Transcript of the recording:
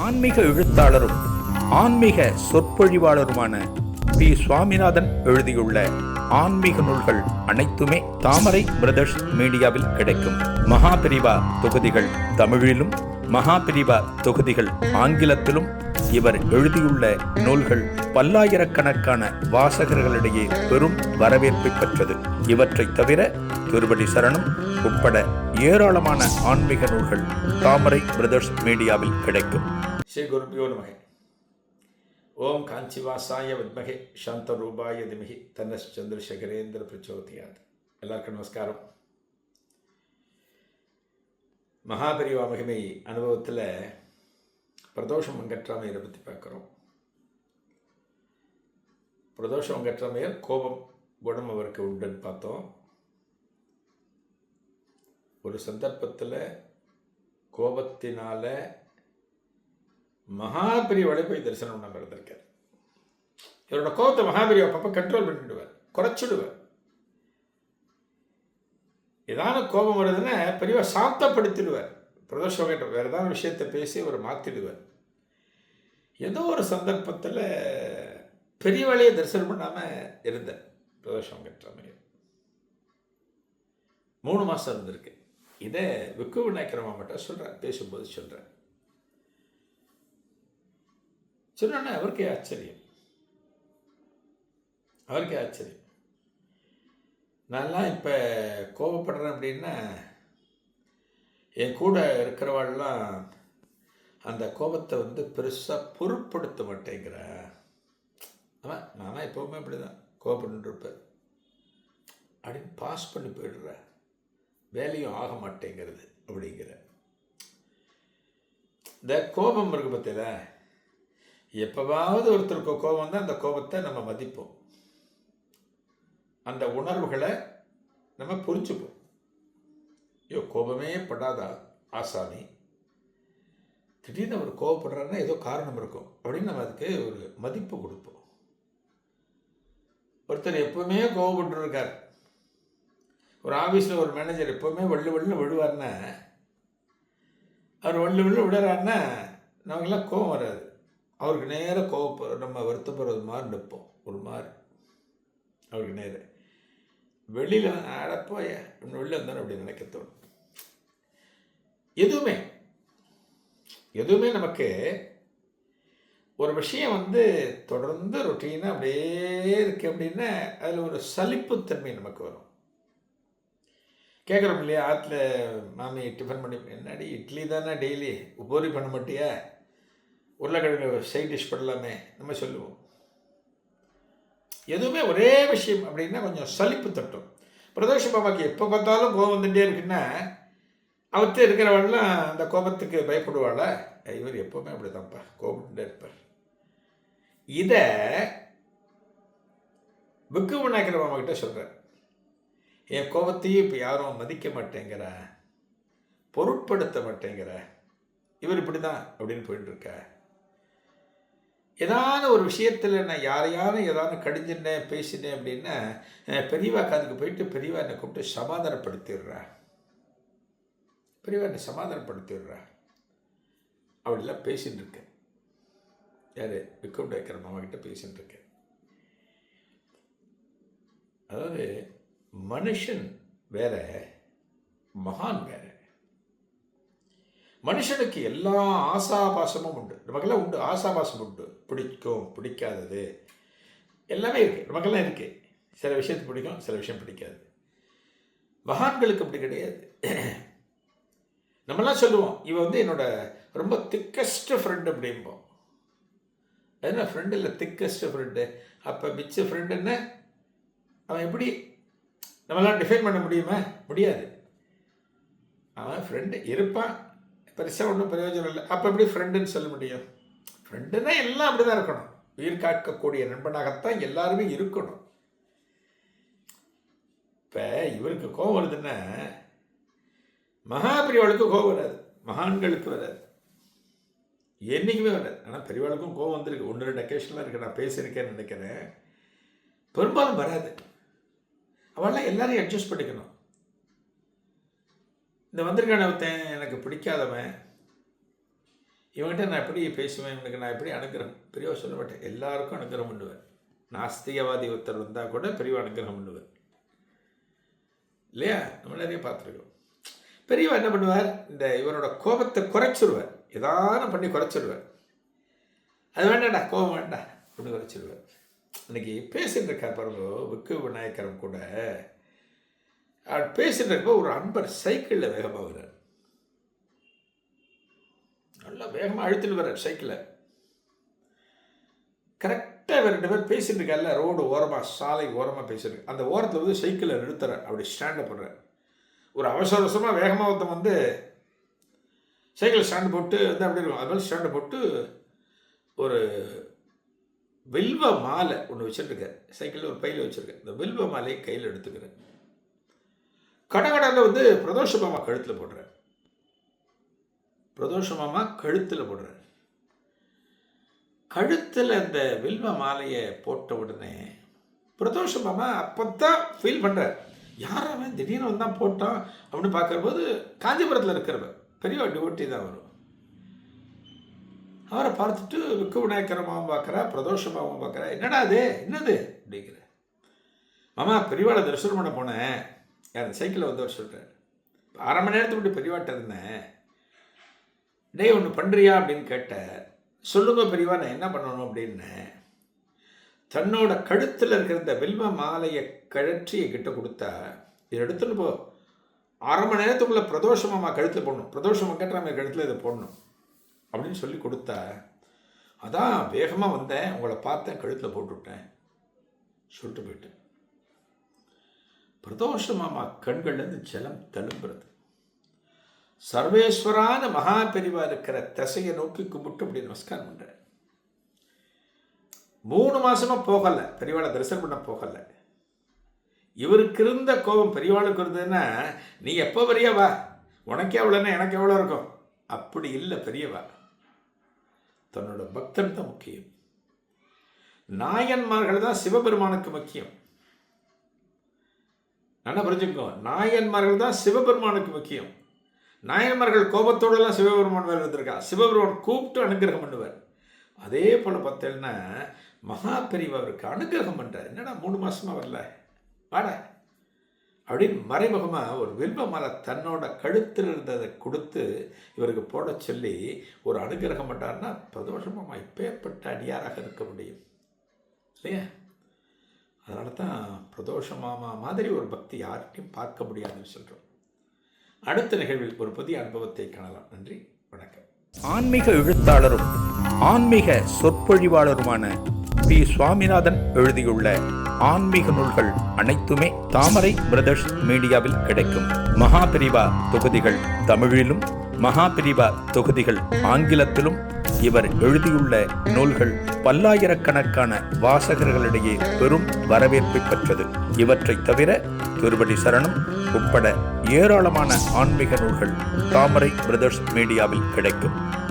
ஆன்மீக எழுத்தாளரும் ஆன்மீக சொற்பொழிவாளருமான பி. சுவாமிநாதன் எழுதியுள்ள ஆன்மீக நூல்கள் அனைத்துமே தாமரை பிரதர்ஸ் மீடியாவில் கிடைக்கும். மகாபிரிவா தொகுதிகள் தமிழிலும், மகாபிரிவா தொகுதிகள் ஆங்கிலத்திலும் இவர் எழுதியுள்ள நூல்கள் பல்லாயிரக்கணக்கான வாசகர்களிடையே பெரும் வரவேற்பை பெற்றது. இவற்றை தவிர திருவடி சரணம் உட்பட ஏராளமான ஆன்மீக நூல்கள் தாமரை பிரதர்ஸ் மீடியாவில் கிடைக்கும். ஸ்ரீ குருபியோ நமக. ஓம் காஞ்சிவாசாய வித்மகே சாந்தரூபாய திமகி தன்னஸ் சந்திரசேகரேந்திர பிரச்சோதயாத். எல்லாருக்கும் நமஸ்காரம். மகாபரிவா மகிமை அனுபவத்தில் பிரதோஷம் வெங்கட்ராமையரை பற்றி பார்க்குறோம். பிரதோஷம் வெங்கட்ராமையர் கோபம் குணம் அவருக்கு உண்டுன்னு பார்த்தோம். ஒரு சந்தர்ப்பத்தில் கோபத்தினால மகாபிரிவாளை போய் தரிசனம் பண்ண இருந்திருக்கார். இவரோட கோபத்தை மகாபிரிவா அப்பப்போ கண்ட்ரோல் பண்ணிடுவார், குறைச்சிடுவார். ஏதான கோபம் வருதுன்னா பெரியவா சாந்தப்படுத்திடுவார். பிரதோஷம் கேட்ட வேறு ஏதாவது விஷயத்தை பேசி அவர் மாற்றிடுவார். ஏதோ ஒரு சந்தர்ப்பத்தில் பெரியவாளையே தரிசனம் பண்ணாமல் இருந்தார். பிரதோஷம் கேட்ட மாதிரி 3 மாதம் இருந்திருக்கு. இதை விக்கு விநாயகர் மாமட்ட சொல்கிறேன், பேசும்போது சொல்கிறேன். சொன்னோன்னே அவருக்கே ஆச்சரியம். நான்லாம் இப்போ கோபப்படுறேன் அப்படின்னா என் கூட இருக்கிறவாள்லாம் அந்த கோபத்தை பெருசாக பொருட்படுத்த மாட்டேங்கிற. ஆமாம், நானும் எப்போவுமே அப்படி தான் கோபப்பட்டுருப்பேன் அப்படின்னு பாஸ் பண்ணி போயிடுறேன். வேலையும் ஆக மாட்டேங்கிறது அப்படிங்கிற இந்த கோபம் இருக்கு பார்த்தீங்களா. எப்போவாவது ஒருத்தருக்கு கோபம் தான் அந்த கோபத்தை நம்ம மதிப்போம், அந்த உணர்வுகளை நம்ம புரிஞ்சுப்போம். ஐயோ கோபமே படாதா ஆசாமி, திடீர்னு அவர் கோபப்படுறாருன்னா ஏதோ காரணம் இருக்கும் அப்படின்னு நம்ம அதுக்கு ஒரு மதிப்பு கொடுப்போம். ஒருத்தர் எப்பவுமே கோபப்பட்டு இருக்கார். ஒரு ஆஃபீஸில் ஒரு மேனேஜர் எப்போவுமே வள்ளுன்னு விழுவார்னா, அவர் வள்ளு விடுறாருன்னா நமக்கெல்லாம் கோபம் வராது. அவருக்கு நேராக நம்ம வருத்தப்படுறது மாதிரி நிற்போம். ஒரு மாதிரி அவருக்கு நேர வெளியில் அடப்போய வெளியில் வந்தாலும் அப்படி நினைக்க தோணும். எதுவுமே நமக்கு ஒரு விஷயம் தொடர்ந்து ரொட்டீனாக அப்படியே இருக்கு அப்படின்னா அதில் ஒரு சலிப்புத்தன்மை நமக்கு வரும். கேட்குறோம் இல்லையா, ஆற்றுல மாமி டிஃபன் பண்ணி, என்னடி இட்லி தானே டெய்லி, உபோரி பண்ண மாட்டியா, உருளைக்கிழங்கு சைட் டிஷ் பண்ணலாமே நம்ம சொல்லுவோம். எதுவுமே ஒரே விஷயம் அப்படின்னா கொஞ்சம் சலிப்பு தட்டும். பிரதோஷ பாபாக்கு எப்போ பார்த்தாலும் கோபம் வந்துட்டே இருக்குன்னா அவர்கிட்ட இருக்கிறவள்லாம் அந்த கோபத்துக்கு பயப்படுவாள. இவர் எப்போவுமே அப்படி தான்ப்பா கோபத்துட்டே இருப்பார். இதை விக்கு விநாயகர் மாமா கிட்ட சொல்கிறார். என் கோபத்தையும் இப்போ யாரும் மதிக்க மாட்டேங்கிற, பொருட்படுத்த மாட்டேங்கிற, இவர் இப்படி தான் அப்படின்னு போயிட்டு இருக்க. ஏதான ஒரு விஷயத்தில் நான் யாரையாரும் ஏதாவது கடிஞ்சினேன் பேசினேன் அப்படின்னா பெரியவா காதுக்கு போயிட்டு பெரியவா என்னை கூப்பிட்டு சமாதானப்படுத்திடுறா, பெரியவா என்னை சமாதானப்படுத்திடுறா அப்படிலாம் பேசின்னு இருக்கேன். யார் விக்கு விநாயகர் மாமா கிட்ட பேசின்னு இருக்கேன். அதாவது மனுஷன் வேற, மகான் வேற. மனுஷனுக்கு எல்லா ஆசாபாசமும் உண்டு, நமக்கெல்லாம் உண்டு. ஆசாபாசம் உண்டு, பிடிக்கும் பிடிக்காதது எல்லாமே இருக்குது, நமக்கெல்லாம் இருக்குது. சில விஷயத்துக்கு பிடிக்கும், சில விஷயம் பிடிக்காது. மகான்களுக்கு அப்படி கிடையாது. நம்மளாம் சொல்லுவோம், இவன் என்னோட ரொம்ப திக்கஸ்ட் ஃப்ரெண்டு அப்படிம்போம். அதுனா ஃப்ரெண்டு இல்லை, திக்கஸ்ட் ஃப்ரெண்டு. அப்போ மிச்ச ஃப்ரெண்டுன்னு அவன் எப்படி நம்மளாம் டிஃபைன் பண்ண முடியுமா? முடியாது. அவன் ஃப்ரெண்டு இருப்பான், பெருசாக ஒன்றும் பிரயோஜனம் இல்லை. அப்போ எப்படி ஃப்ரெண்டுன்னு சொல்ல முடியும்? ஃப்ரெண்டுன்னா எல்லாம் அப்படி தான் இருக்கணும். உயிர் காக்கக்கூடிய நண்பனாகத்தான் எல்லாருமே இருக்கணும். இப்போ இவருக்கு கோபம் வருதுன்னா மகாபிரிவாளுக்கு கோபம் வராது, மகான்களுக்கு வராது, என்றைக்குமே வராது. ஆனால் பெரியவாளுக்கும் கோபம் வந்திருக்கு, 1-2 அக்கேஷன்லாம் இருக்குது. நான் பேசியிருக்கேன்னு நினைக்கிறேன். பெரும்பாலும் வராது. அவெல்லாம் எல்லாரையும் அட்ஜஸ்ட் பண்ணிக்கணும். இந்த வந்திருக்கான ஒருத்தன் எனக்கு பிடிக்காதவன், இவன்கிட்ட நான் எப்படி பேசுவேன், இவனுக்கு நான் எப்படி அனுகிரகம், பெரியவா சொல்ல மாட்டேன், எல்லாருக்கும் அனுகிரகம் பண்ணுவேன். நாஸ்திகவாதி ஒருத்தர் வந்தால் கூட பெரியவா அனுகிரகம் பண்ணுவேன் இல்லையா? நம்ம நிறைய பார்த்துருக்கோம். பெரியவா என்ன பண்ணுவார், இந்த இவரோட கோபத்தை குறைச்சிருவார், ஏதானும் பண்ணி குறைச்சிருவார். அது வேண்டாம்டா, கோபம் வேண்டாம் அப்படின்னு குறைச்சிருவார். இன்னைக்கு பேசிட்டு இருக்கார் பாருங்க விக்கு விநாயகரம் கூட. அவர் பேசிட்டு இருக்கப்போ ஒரு அன்பர் சைக்கிளில் வேகமாக வர்றார், நல்லா வேகமாக அழுத்திட்டு வர்றார் சைக்கிளை. கரெக்டாக இவர் 2 பேர் பேசிட்டு இருக்கார்ல, ரோடு ஓரமாக சாலை ஓரமாக பேசிட்டு, அந்த ஓரத்தில் வந்து சைக்கிளை நிறுத்துறார், அப்படி ஸ்டாண்டப் பண்ணுறார். ஒரு அவசர அவசரமாக வேகமாக ஒருத்தன் வந்து சைக்கிள் ஸ்டாண்டு போட்டு வந்து அப்படி இருக்கும், அது மாதிரி ஸ்டாண்டு போட்டு ஒரு வில்வ மாலை ஒன்று வச்சுருக்கார், சைக்கிளில் ஒரு பையில் வச்சுருக்கேன். இந்த வில்வ மாலையை கையில் எடுத்துக்கிறேன். கடகடலில் வந்து பிரதோஷ மாமா கழுத்தில் போடுறார், பிரதோஷ மாமா கழுத்தில் போடுறார். கழுத்தில் அந்த வில்வ மாலையை போட்ட உடனே பிரதோஷ மாமா அப்போ தான் ஃபீல் பண்ணுறார், யார் அவன் திடீர்னு வந்தான் போட்டான் அப்படின்னு பார்க்கும்போது காஞ்சிபுரத்தில் இருக்கிறவர் பெரிய டிவோட்டி தான் வரும். அவரை பார்த்துட்டு விக்கு விநாயகரமாவும் பார்க்குறா, பிரதோஷமாகவும் பார்க்குறா. என்னடா அது, என்னது அப்படிங்கிற. மாமா பெரியவாளை தரிசனம் பண்ண போனேன், அந்த சைக்கிளில் வந்து அவர் சொல்கிறார், 1/2 மணி நேரத்துக்கு முன்னாடி பெரியவாட்ட இருந்தேன், டே ஒன்று பண்ணுறியா அப்படின்னு கேட்டார். சொல்லுங்க பெரியவா, நான் என்ன பண்ணணும் அப்படின்னு. தன்னோட கழுத்தில் இருக்கிற இந்த வில்வ மாலையை கழற்றி கிட்ட கொடுத்தா, இதை எடுத்துன்னு போ, 1/2 மணி நேரத்துக்குள்ளே பிரதோஷமாமா கழுத்தில் போடணும், பிரதோஷமா கேட்டால் நம்ம கழுத்தில் இதை போடணும் அப்படின்னு சொல்லி கொடுத்தா. அதான் வேகமாக வந்தேன், உங்களை பார்த்தேன், கழுத்தில் போட்டுவிட்டேன் சொல்லிட்டு போயிட்டு. பிரதோஷ மாமா கண்கள்லேருந்து ஜலம் தழும்புறது. சர்வேஸ்வரான மகா பெரிவா இருக்கிற திசையை நோக்கி கும்பிட்டு அப்படி நமஸ்காரம் பண்ணுற. 3 மாசமா போகலை, பெரியவாளை தரிசனம் பண்ண போகலை. இவருக்கு இருந்த கோபம் பெரியவாளுக்கு இருந்ததுன்னா, நீ எப்போ பெரியவா, உனக்கே எவ்வளோன்னா எனக்கு எவ்வளோ இருக்கும், அப்படி இல்லை பெரியவா. தன்னோட பக்தன் தான் முக்கியம். நாயன்மார்கள் தான் சிவபெருமானுக்கு முக்கியம். நல்லா புரிஞ்சுக்கோ, நாயன்மார்கள் தான் சிவபெருமானுக்கு முக்கியம். நாயன்மார்கள் கோபத்தோடலாம் சிவபெருமான் வேறு இருந்திருக்கா, சிவபெருமான் கூப்பிட்டு அனுகிரகம் பண்ணுவார். அதே போல் பார்த்தேன்னா மகா பெரியவா அவருக்கு அனுகிரகம் பண்ணுறார். என்னடா 3 மாசமா வரல, வாடா அப்படின்னு மறைமுகமாக ஒரு வில்வ மாலை தன்னோட கழுத்தில் இருந்ததை கொடுத்து இவருக்கு போட சொல்லி ஒரு அனுகிரகம் பண்ணுறாருன்னா பிரதோஷமாக இப்பேற்பட்ட அடியாராக இருக்க முடியும் இல்லையா? அதனால தான் பிரதோஷ மாமா மாதிரி ஒரு பக்தி யார்கிட்டையும் பார்க்க முடியாதுன்னு சொல்கிறோம். அடுத்த நிகழ்வில் ஒரு புதிய அனுபவத்தை காணலாம். நன்றி, வணக்கம். ஆன்மீக எழுத்தாளரும் ஆன்மீக சொற்பொழிவாளருமான பி. சுவாமிநாதன் எழுதியுள்ள ஆன்மீக நூல்கள் அனைத்துமே தாமரை பிரதர்ஸ் மீடியாவில் கிடைக்கும். மகாபிரிவா தொகுதிகள் தமிழிலும், மகாபிரிவா தொகுதிகள் ஆங்கிலத்திலும் இவர் எழுதியுள்ள நூல்கள் பல்லாயிரக்கணக்கான வாசகர்களிடையே பெரும் வரவேற்பை பெற்றது. இவற்றை தவிர திருவடி சரணம் உட்பட ஏராளமான ஆன்மீக நூல்கள் தாமரை பிரதர்ஸ் மீடியாவில் கிடைக்கும்.